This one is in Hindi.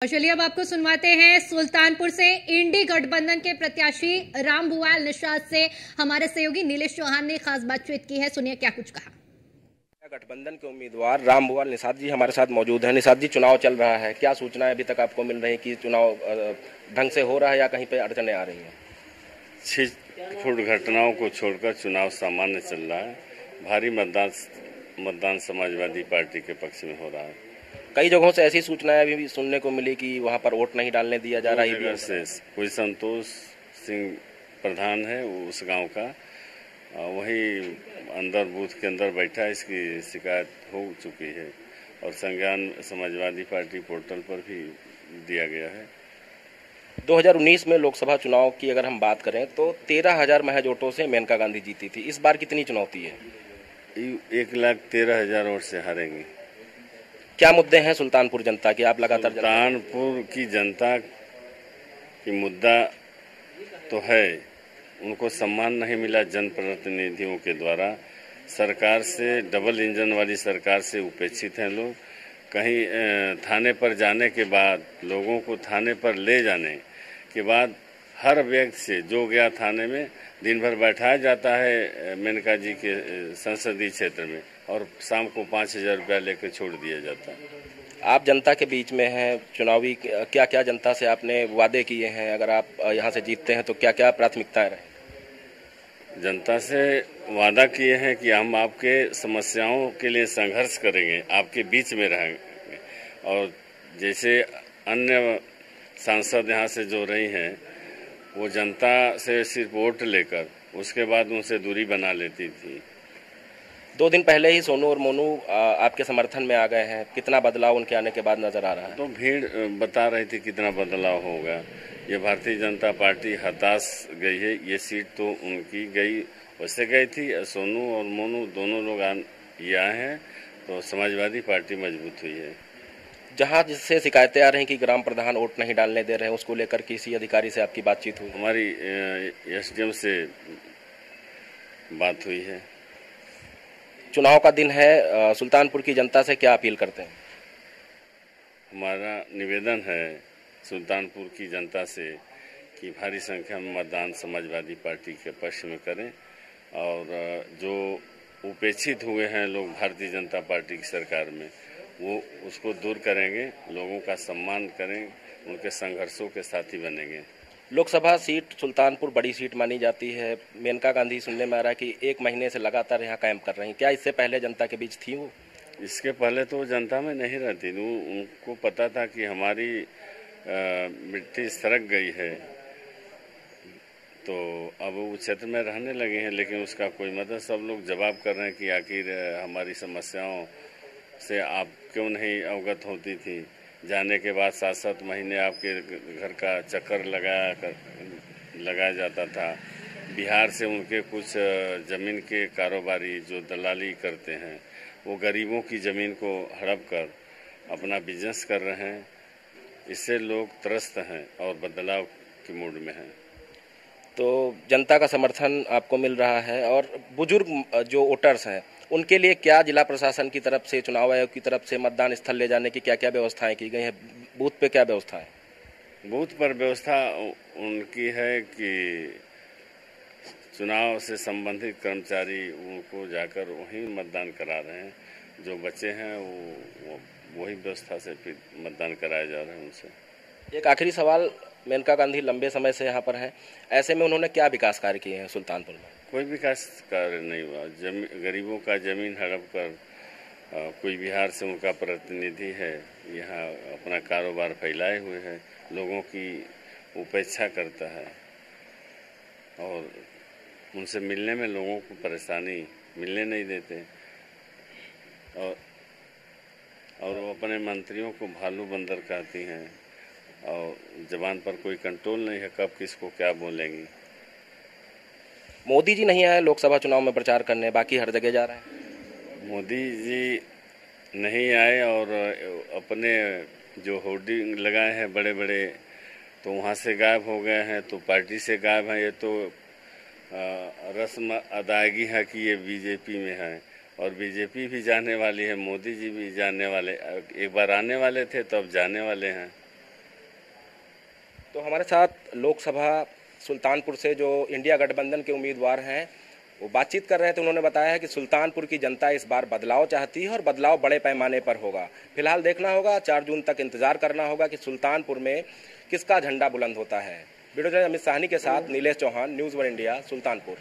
और चलिए अब आपको सुनवाते हैं सुल्तानपुर से इंडी गठबंधन के प्रत्याशी रामभुआल निषाद से हमारे सहयोगी नीलेश चौहान ने खास बातचीत की है। सुनिए क्या कुछ कहा। गठबंधन के उम्मीदवार रामभुआल निषाद जी हमारे साथ मौजूद हैं। निषाद जी, चुनाव चल रहा है, क्या सूचनाएं अभी तक आपको मिल रही कि चुनाव ढंग से हो रहा है या कहीं पे अड़चने आ रही हैं? छिटपुट घटनाओं को छोड़कर चुनाव सामान्य चल रहा है। भारी मतदान समाजवादी पार्टी के पक्ष में हो रहा है। कई जगहों से ऐसी सूचनाएं भी सुनने को मिली कि वहां पर वोट नहीं डालने दिया जा रहा है। से कोई संतोष सिंह प्रधान है उस गांव का, वही अंदर बूथ के अंदर बैठा है, इसकी शिकायत हो चुकी है और संज्ञान समाजवादी पार्टी पोर्टल पर भी दिया गया है। 2019 में लोकसभा चुनाव की अगर हम बात करें तो 13,000 महज वोटों से मेनका गांधी जीती थी। इस बार कितनी चुनौती है? 1,13,000 वोट से हारेंगे। क्या मुद्दे हैं सुल्तानपुर जनता के? आप लगातार सुल्तानपुर की जनता की मुद्दा तो है, उनको सम्मान नहीं मिला जनप्रतिनिधियों के द्वारा। सरकार से, डबल इंजन वाली सरकार से उपेक्षित हैं लोग। कहीं थाने पर जाने के बाद, लोगों को थाने पर ले जाने के बाद हर व्यक्ति से जो गया थाने में दिन भर बैठाया जाता है मेनका जी के संसदीय क्षेत्र में और शाम को 5,000 रुपया लेकर छोड़ दिया जाता है। आप जनता के बीच में हैं, चुनावी क्या क्या जनता से आपने वादे किए हैं? अगर आप यहाँ से जीतते हैं तो क्या क्या प्राथमिकताएं रहें? जनता से वादा किए हैं कि हम आपके समस्याओं के लिए संघर्ष करेंगे, आपके बीच में रहेंगे। और जैसे अन्य सांसद यहाँ से जो रही हैं, वो जनता से सिर्फ वोट लेकर उसके बाद उनसे दूरी बना लेती थी। 2 दिन पहले ही सोनू और मोनू आपके समर्थन में आ गए हैं। कितना बदलाव उनके आने के बाद नजर आ रहा है? तो भीड़ बता रही थी कितना बदलाव होगा। ये भारतीय जनता पार्टी हताश गई है। ये सीट तो उनकी गई, वैसे गई थी। सोनू और मोनू दोनों लोग ये आए हैं तो समाजवादी पार्टी मजबूत हुई है। जहां जिससे शिकायतें आ रही कि ग्राम प्रधान वोट नहीं डालने दे रहे हैं, उसको लेकर किसी अधिकारी से आपकी बातचीत हुई? हमारी एसडीएम से बात हुई है। चुनाव का दिन है, सुल्तानपुर की जनता से क्या अपील करते हैं? हमारा निवेदन है सुल्तानपुर की जनता से कि भारी संख्या में मतदान समाजवादी पार्टी के पक्ष में करें और जो उपेक्षित हुए हैं लोग भारतीय जनता पार्टी की सरकार में, वो उसको दूर करेंगे, लोगों का सम्मान करें, उनके संघर्षों के साथी बनेंगे। लोकसभा सीट सुल्तानपुर बड़ी सीट मानी जाती है। मेनका गांधी सुनने में आ रहा है कि 1 महीने से लगातार यहाँ कायम कर रही हैं। क्या इससे पहले जनता के बीच थी वो? इसके पहले तो जनता में नहीं रहती। उनको पता था कि हमारी मिट्टी सरक गई है, तो अब वो क्षेत्र में रहने लगे हैं। लेकिन उसका कोई मतलब, सब लोग जवाब कर रहे हैं कि आखिर हमारी समस्याओं से आप क्यों नहीं अवगत होती थी। जाने के बाद 7-7 महीने आपके घर का चक्कर लगाया जाता था। बिहार से उनके कुछ जमीन के कारोबारी जो दलाली करते हैं, वो गरीबों की जमीन को हड़प कर अपना बिजनेस कर रहे हैं। इससे लोग त्रस्त हैं और बदलाव की मूड में हैं। तो जनता का समर्थन आपको मिल रहा है। और बुजुर्ग जो वोटर्स हैं, उनके लिए क्या जिला प्रशासन की तरफ से, चुनाव आयोग की तरफ से मतदान स्थल ले जाने की क्या क्या व्यवस्थाएं की गई हैं? बूथ पे क्या व्यवस्था है? बूथ पर व्यवस्था उनकी है कि चुनाव से संबंधित कर्मचारी उनको जाकर वहीं मतदान करा रहे हैं। जो बच्चे हैं वो वही व्यवस्था से फिर मतदान कराया जा रहा है उनसे। एक आखिरी सवाल, मेनका गांधी लंबे समय से यहाँ पर हैं, ऐसे में उन्होंने क्या विकास कार्य किए हैं सुल्तानपुर में? कोई विकास कार्य नहीं हुआ। गरीबों का जमीन हड़प कर कोई बिहार से उनका प्रतिनिधि है, यहाँ अपना कारोबार फैलाए हुए है, लोगों की उपेक्षा करता है और उनसे मिलने में लोगों को परेशानी, मिलने नहीं देते। और वो अपने मंत्रियों को भालू बंदर कहती हैं और जबान पर कोई कंट्रोल नहीं है, कब किसको क्या बोलेंगी। मोदी जी नहीं आए लोकसभा चुनाव में प्रचार करने, बाकी हर जगह जा रहे हैं। मोदी जी नहीं आए और अपने जो होर्डिंग लगाए हैं बड़े बड़े, तो वहाँ से गायब हो गए हैं, तो पार्टी से गायब हैं। ये तो रस्म अदायगी है कि ये बीजेपी में है और बीजेपी भी जाने वाली है, मोदी जी भी जाने वाले, एक बार आने वाले थे तो अब जाने वाले हैं। तो हमारे साथ लोकसभा सुल्तानपुर से जो इंडिया गठबंधन के उम्मीदवार हैं वो बातचीत कर रहे थे। उन्होंने बताया है कि सुल्तानपुर की जनता इस बार बदलाव चाहती है और बदलाव बड़े पैमाने पर होगा। फिलहाल देखना होगा, 4 जून तक इंतजार करना होगा कि सुल्तानपुर में किसका झंडा बुलंद होता है। वीडियो जर्नलिस्ट अमित साहनी के साथ नीलेश चौहान, न्यूज़ 1 इंडिया, सुल्तानपुर।